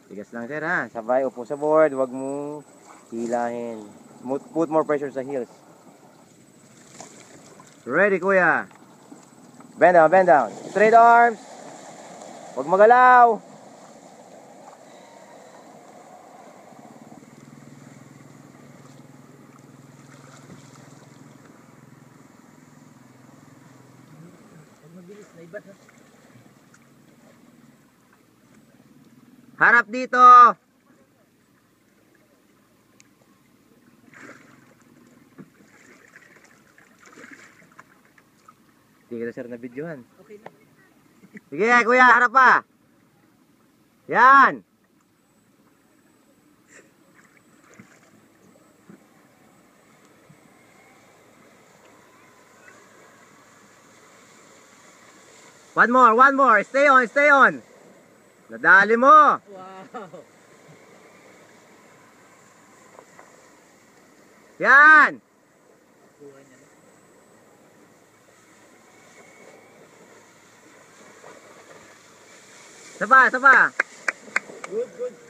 Tigas lang sir ha. Sabay, upo sa board. Huwag mo hilahin. Put more pressure sa heels. Ready kuya. Bend down, bend down. Straight arms. Huwag magalaw. Harap dito. Hindi kita sir na videohan. Okay na. Sige kuya, harap pa. Yan. One more, one more. Stay on, stay on. Nadali mo. Wow. Yan. Kuha niya na. Saba, saba. Good, good.